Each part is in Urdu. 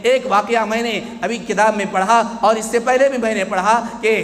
ایک واقعہ میں نے ابھی کتاب میں پڑھا اور اس سے پہلے بھی میں نے پڑھا کہ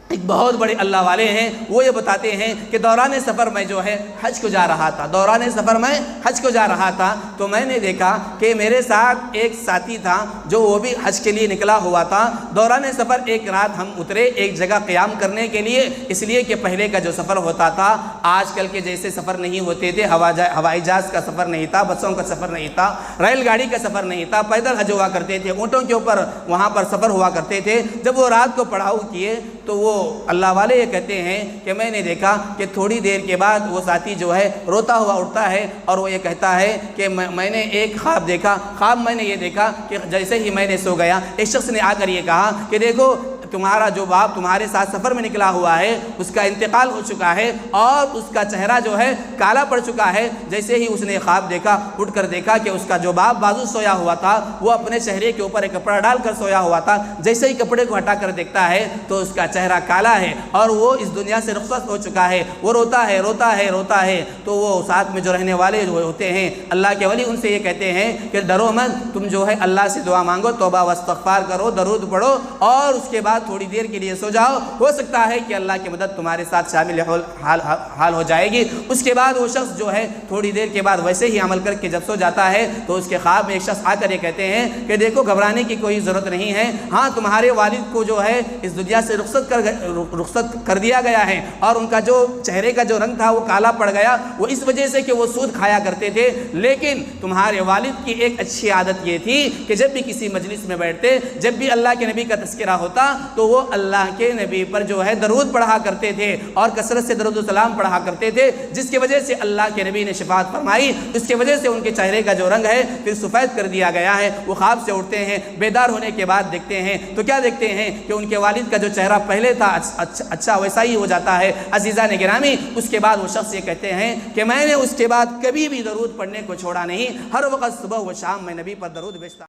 ایک بہت بڑے اللہ والے ہیں، وہ یہ بتاتے ہیں کہ دوران سفر میں جو ہے حج کو جا رہا تھا، دوران سفر میں حج کو جا رہا تھا تو میں نے دیکھا کہ میرے ساتھ ایک ساتھی تھا جو وہ بھی حج کے لیے نکلا ہوا تھا۔ دوران سفر ایک رات ہم اترے ایک جگہ قیام کرنے کے لیے، اس لیے کہ پہلے کا جو سفر ہوتا تھا آج کل کے جیسے سفر نہیں ہوتے تھے، ہوائی جہاز کا سفر نہیں تھا، بسوں کا سفر نہیں تھا، ریل گاڑی کا سفر نہیں تھا، پیدل حج ہوا کرتے تھے، اونٹوں کے اوپر وہاں پر سفر ہوا کرتے تھے۔ جب وہ رات کو پڑاؤ کیے تو وہ اللہ والے یہ کہتے ہیں کہ میں نے دیکھا کہ تھوڑی دیر کے بعد وہ ساتھی جو ہے روتا ہوا اٹھتا ہے اور وہ یہ کہتا ہے کہ میں نے ایک خواب دیکھا، خواب میں نے یہ دیکھا کہ جیسے ہی میں نے سو گیا ایک شخص نے آ کر یہ کہا کہ دیکھو تمہارا جو باپ تمہارے ساتھ سفر میں نکلا ہوا ہے اس کا انتقال ہو چکا ہے اور اس کا چہرہ جو ہے کالا پڑ چکا ہے۔ جیسے ہی اس نے خواب دیکھا اٹھ کر دیکھا کہ اس کا جو باپ بازو سویا ہوا تھا وہ اپنے چہرے کے اوپر ایک کپڑا ڈال کر سویا ہوا تھا، جیسے ہی کپڑے کو ہٹا کر دیکھتا ہے تو اس کا چہرہ کالا ہے اور وہ اس دنیا سے رخصت ہو چکا ہے۔ وہ روتا ہے روتا ہے روتا ہے تو وہ ساتھ میں جو رہنے والے جو ہوتے ہیں اللہ کے ولی ان سے یہ کہتے ہیں کہ ڈرو مت، تم جو ہے اللہ سے دعا مانگو، توبہ و استغفار کرو، درود پڑھو اور اس کے بعد تھوڑی دیر کے لیے سو جاؤ، ہو سکتا ہے کہ اللہ کی مدد تمہارے ساتھ شامل حال ہو جائے گی۔ اس کے بعد وہ شخص جو ہے تھوڑی دیر کے بعد ویسے ہی عمل کر کے جب سو جاتا ہے تو اس کے خواب میں ایک شخص آ کر یہ کہتے ہیں کہ دیکھو گھبرانے کی کوئی ضرورت نہیں ہے، ہاں تمہارے والد کو جو ہے اس دنیا سے رخصت کر دیا گیا ہے اور ان کا جو چہرے کا جو رنگ تھا وہ کالا پڑ گیا، وہ اس وجہ سے کہ وہ سود کھایا کرتے تھے، لیکن تمہارے والد کی ایک اچھی عادت یہ تھی کہ جب بھی کسی مجلس میں بیٹھتے، جب بھی اللہ کے نبی کا تذکرہ ہوتا تو وہ اللہ کے نبی پر جو ہے درود پڑھا کرتے تھے اور کثرت سے درود و سلام پڑھا کرتے تھے، جس کی وجہ سے اللہ کے نبی نے شفاعت فرمائی، اس کی وجہ سے ان کے چہرے کا جو رنگ ہے پھر سفید کر دیا گیا ہے۔ وہ خواب سے اٹھتے ہیں، بیدار ہونے کے بعد دیکھتے ہیں تو کیا دیکھتے ہیں کہ ان کے والد کا جو چہرہ پہلے تھا اچھا ویسا ہی ہو جاتا ہے۔ عزیزان گرامی، اس کے بعد وہ شخص یہ کہتے ہیں کہ میں نے اس کے بعد کبھی بھی درود پڑھنے کو چھوڑا نہیں، ہر وقت صبح و شام میں نبی پر درود بھیجتا